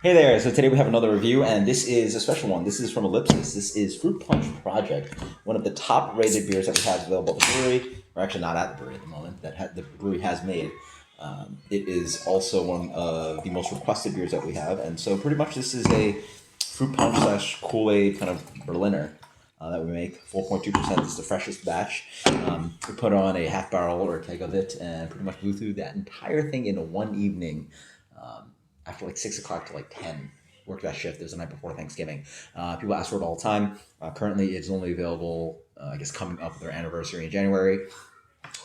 Hey there, so today we have another review, and this is a special one. This is from Ellipsis. This is Fruit Punch Project, one of the top-rated beers that we have available at the brewery. We're actually not at the brewery at the moment, the brewery has made. It is also one of the most requested beers that we have, and so pretty much this is a fruit punch slash Kool-Aid kind of Berliner that we make. 4.2%, this is the freshest batch. We put on a half barrel or a keg of it, and pretty much blew through that entire thing in one evening. After like 6 o'clock to like 10, worked that shift. It was the night before Thanksgiving. People ask for it all the time. Currently, it's only available, I guess, coming up with their anniversary in January.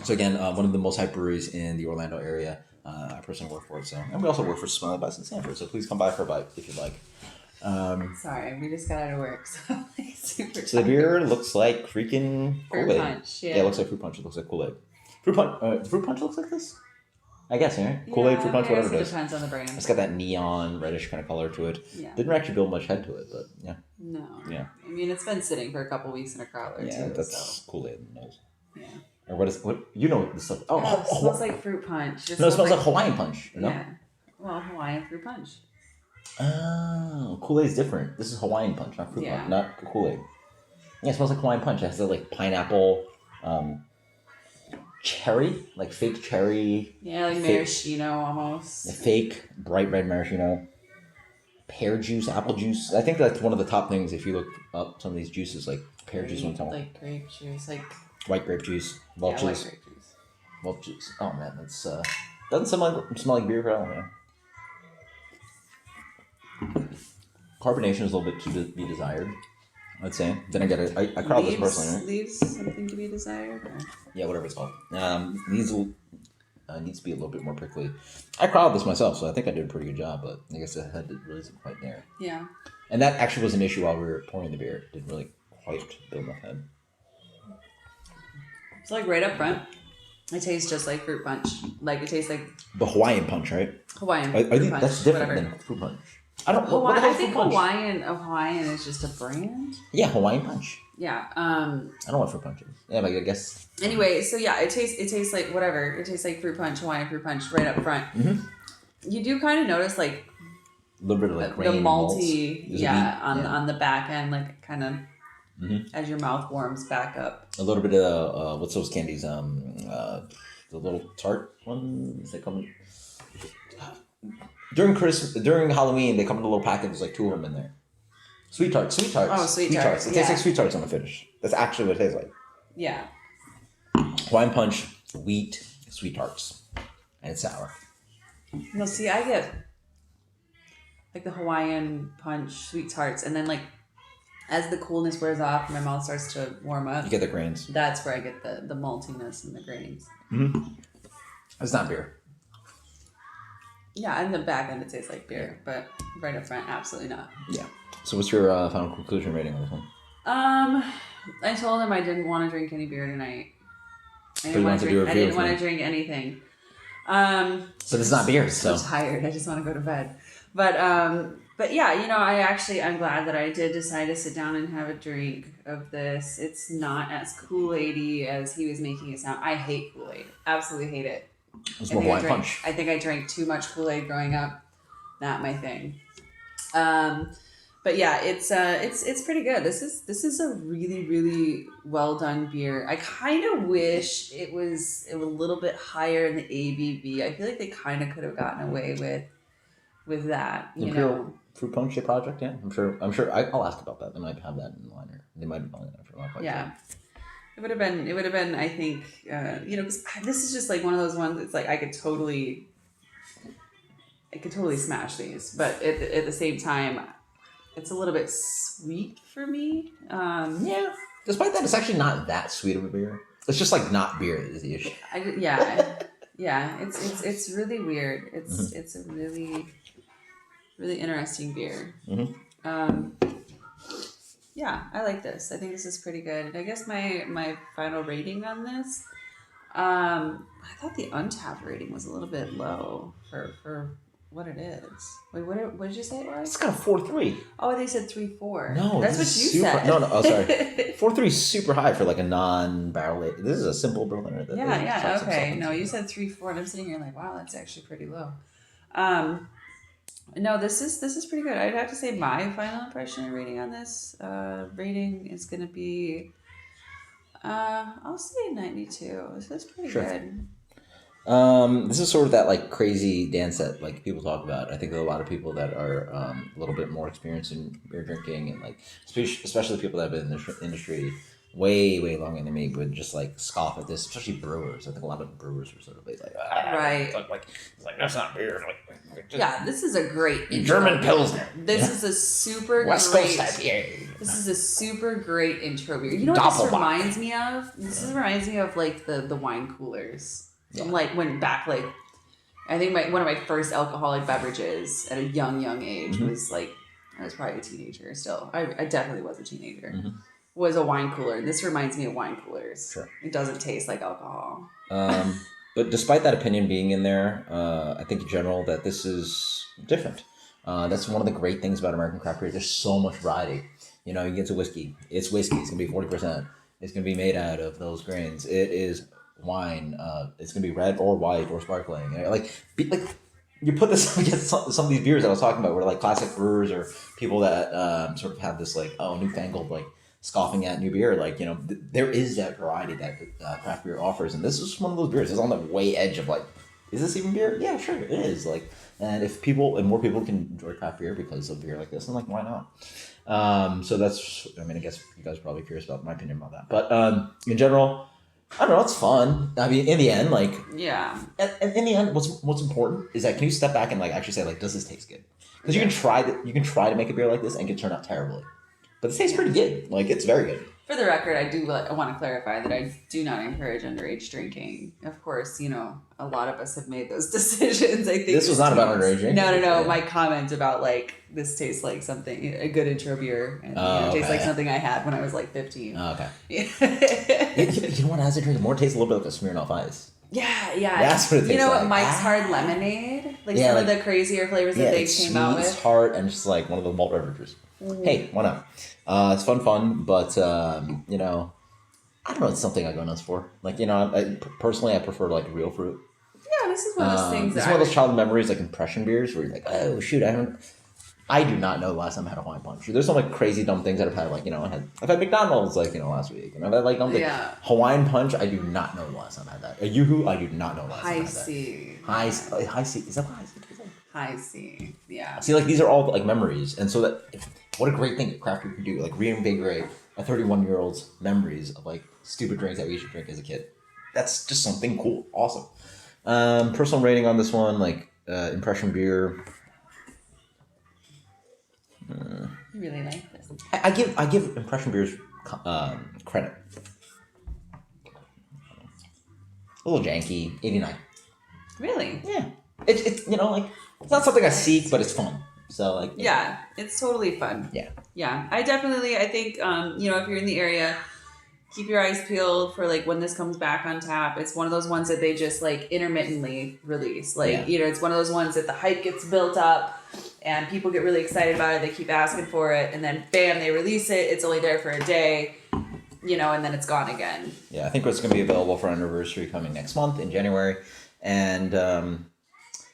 So again, one of the most hyped breweries in the Orlando area. I personally work for it, and we also work for Smiley Bites in Sanford. So please come by for a bite if you'd like. Sorry, we just got out of work, so I'm like super tired. So the beer looks like freaking Kool-Aid. Fruit punch, yeah. Yeah, it looks like fruit punch. It looks like Kool-Aid. Fruit punch looks like this? I guess, right? Kool-Aid, fruit punch, whatever it is. It depends on the brand. It's got that neon, reddish kind of color to it. Yeah. Didn't actually build much head to it, but yeah. No. Yeah. I mean, it's been sitting for a couple weeks in a growler, yeah, too. That's Kool-Aid. Nice. Yeah. Or what you know this stuff. Oh, it smells like fruit punch. No, it smells like Hawaiian punch, you know? Yeah. Well, Hawaiian fruit punch. Oh, Kool-Aid's different. This is Hawaiian punch, not fruit punch, not Kool-Aid. Yeah, it smells like Hawaiian punch. It has the like pineapple, cherry, like fake cherry. Yeah, like maraschino almost. The fake bright red maraschino. Pear juice, apple juice. I think that's one of the top things if you look up some of these juices, like pear juice. Like grape juice, like white grape juice, white grape juice. Milk juice. Oh man, that's doesn't smell like beer at all. Yeah. Carbonation is a little bit to be desired, I'd say. Then I crowd this personally. Right? Leaves something to be desired. Or? Yeah, whatever it's called. Needs to be a little bit more prickly. I crowded this myself, so I think I did a pretty good job. But I guess the head really isn't quite there. Yeah. And that actually was an issue while we were pouring the beer. It didn't really quite build my head. It's like right up front. It tastes just like fruit punch. Like it tastes like the Hawaiian punch, right? Hawaiian. Punch, that's different than fruit punch. I don't. I think Hawaiian is just a brand. Yeah, Hawaiian punch. Yeah. I don't know what fruit punch is. Yeah, but I guess. Anyway, so yeah, it tastes like whatever. It tastes like fruit punch, Hawaiian fruit punch, right up front. Mm-hmm. You do kind of notice like a little bit of like the malty, on the back end, like kind of as your mouth warms back up. A little bit of what's those candies? The little tart ones that come in. During Halloween, they come in a little package. There's like 2 of them in there. Sweet tarts. Oh, sweet tarts. It tastes like sweet tarts on the finish. That's actually what it tastes like. Yeah. Hawaiian punch, wheat, sweet tarts, and it's sour. No, see, I get like the Hawaiian punch, sweet tarts, and then like as the coolness wears off, my mouth starts to warm up. You get the grains. That's where I get the maltiness and the grains. Mm-hmm. It's not beer. Yeah, in the back end it tastes like beer, but right up front, absolutely not. Yeah. So what's your final conclusion rating on this one? I told him I didn't want to drink any beer tonight. I didn't want to drink anything. But it's not beer, so. I'm tired. I just want to go to bed. But yeah, I'm glad that I did decide to sit down and have a drink of this. It's not as Kool-Aid-y as he was making it sound. I hate Kool-Aid. Absolutely hate it. It's more Hawaiian punch. I think I drank too much Kool-Aid growing up. Not my thing. But yeah, it's pretty good. This is a really, really well done beer. I kind of wish it was a little bit higher in the ABV. I feel like they kind of could have gotten away with that. Fruit punch project, yeah. I'm sure. I'll ask about that. They might have that in the liner. They might be calling that for a yeah. It would have been, I think, because this is just like one of those ones. It's like I could totally smash these, but at the same time, it's a little bit sweet for me. Yeah. Despite that, it's actually not that sweet of a beer. It's just like not beer is the issue. Yeah. It's really weird. It's a really, really interesting beer. Mm-hmm. Yeah, I like this. I think this is pretty good. I guess my final rating on this, I thought the Untappd rating was a little bit low for what it is. Wait, what did you say it was? It's got a 4.3. Oh, they said 3.4. No, that's what you said. No. Oh, sorry. 4.3 is super high for like a non-barrel. This is a simple Berliner. Okay. No, you said 3.4, and I'm sitting here like, wow, that's actually pretty low. No, this is pretty good. I'd have to say my final impression and rating on this rating is gonna be I'll say 92. This is pretty Sure. good. This is sort of that like crazy dance that like people talk about. I think there are a lot of people that are a little bit more experienced in beer drinking, and like especially people that have been in the industry way longer than me would just like scoff at this, especially brewers. I think a lot of brewers were sort of like Right. It's like that's not beer. Yeah, this is a great intro. German Pilsner. This is a super West great. Coast IPA. This is a super great intro beer. You know what this reminds me of? Reminds me of like the wine coolers. Yeah. Like when back like I think one of my first alcoholic beverages at a young age was like I was probably a teenager still. I definitely was a teenager. Was a wine cooler. This reminds me of wine coolers. Sure. It doesn't taste like alcohol. But despite that opinion being in there, I think in general that this is different. That's one of the great things about American craft beer. There's so much variety. You know, you get to whiskey. It's whiskey. It's gonna be 40%. It's gonna be made out of those grains. It is wine. It's gonna be red or white or sparkling. Like you put this against some of these beers that I was talking about, where like classic brewers or people that sort of have this like newfangled like scoffing at new beer. Like there is that variety that craft beer offers, and this is one of those beers. It's on the way edge of like, is this even beer? Yeah, sure it is. Like, and if more people can enjoy craft beer because of beer like this, then like why not? So that's. I mean, I guess you guys are probably curious about my opinion about that, but in general. I don't know. It's fun. I mean, in the end, like in the end, what's important is that can you step back and like actually say like, does this taste good? Because you can try to make a beer like this and it can turn out terribly, but it tastes pretty good. Like it's very good. For the record, I want to clarify that I do not encourage underage drinking. Of course, a lot of us have made those decisions. I think this was not about underage drinking. No. Yeah. My comment about like this tastes like something a good intro beer and tastes like something I had when I was like 15. Oh, okay. You know what? As it drinks more, it tastes a little bit like a Smirnoff Ice. Yeah. That's what it tastes like. You know what? Mike's Hard Lemonade, some of the crazier flavors that they came out with. It's tart and just like one of the malt beverages. Hey, why not? It's fun, but I don't know. It's something I go nuts for. Like personally, I prefer like real fruit. Yeah, this is one of those things. This is one of those childhood memories, like impression beers, where you're like, oh shoot, I do not know the last time I had a Hawaiian Punch. There's some like crazy dumb things that I've had. Like I've had McDonald's like last week, and I've had like dumb things. Yeah. Hawaiian Punch, I do not know the last time I had that. A Yoo-hoo, I do not know the last time I had that. High C. Is that what High C tastes like? High C. Yeah. See, like these are all like memories, and so what a great thing that craft beer could do, like reinvigorate a 31-year-old's memories of like stupid drinks that we used to drink as a kid. That's just something cool, awesome. Personal rating on this one, like impression beer. You really like this. I give impression beers credit. A little janky, 89. Really? Yeah. It's like it's not something I seek, but it's fun. So like yeah, it's totally fun. Yeah. I think if you're in the area, keep your eyes peeled for like when this comes back on tap. It's one of those ones that they just like intermittently release. Like it's one of those ones that the hype gets built up and people get really excited about it. They keep asking for it, and then bam, they release it. It's only there for a day, and then it's gone again. Yeah, I think it's going to be available for our anniversary coming next month in January, and.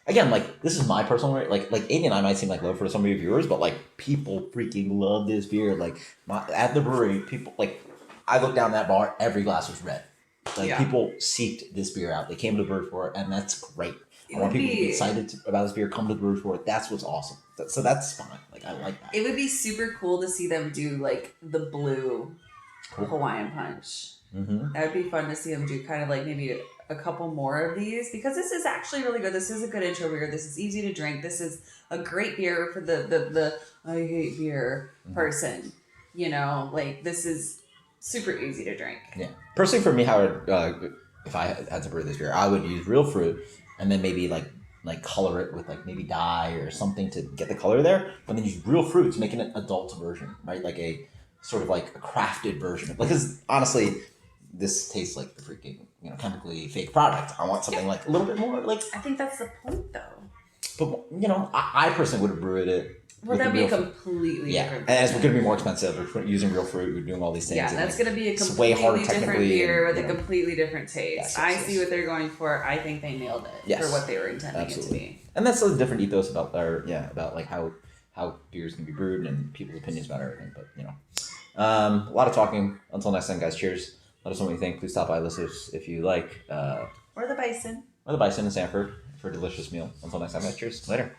Again, like this is my personal rate. Like 89 might seem like low for some of your viewers, but like people freaking love this beer. Like at the brewery, people like I looked down that bar, every glass was red. Like people seeked this beer out. They came to the brewery for it, and that's great. I want people to be excited about this beer, come to the brewery for it. That's what's awesome. So that's fine. Like I like that. It would be super cool to see them do like the blue Hawaiian Punch. Mm-hmm. That would be fun to see them do kind of like maybe a couple more of these, because this is actually really good. This is a good intro beer. This is easy to drink. This is a great beer for the I hate beer person. Like this is super easy to drink. Yeah. Personally, for me, how if I had to brew this beer, I would use real fruit and then maybe like color it with like maybe dye or something to get the color there, but then use real fruit to make an adult version, right? Like a sort of like a crafted version. Because honestly, this tastes like the freaking chemically fake product. I want something like a little bit more like. I think that's the point, though. But I personally would have brewed it Well, that'd be a completely different and it's going to be more expensive. We're using real fruit. We're doing all these things. Yeah, that's going to be a it's way harder completely different beer with a completely different taste. Yes, I see what they're going for. I think they nailed it for what they were intending it to be. And that's a different ethos about like how beers can be brewed and people's opinions about everything. But a lot of talking. Until next time, guys. Cheers. Let us know what you think. Please stop by Ellipsis if you like. Or the Bison. Or the Bison in Sanford for a delicious meal. Until next time, guys. Cheers. Later.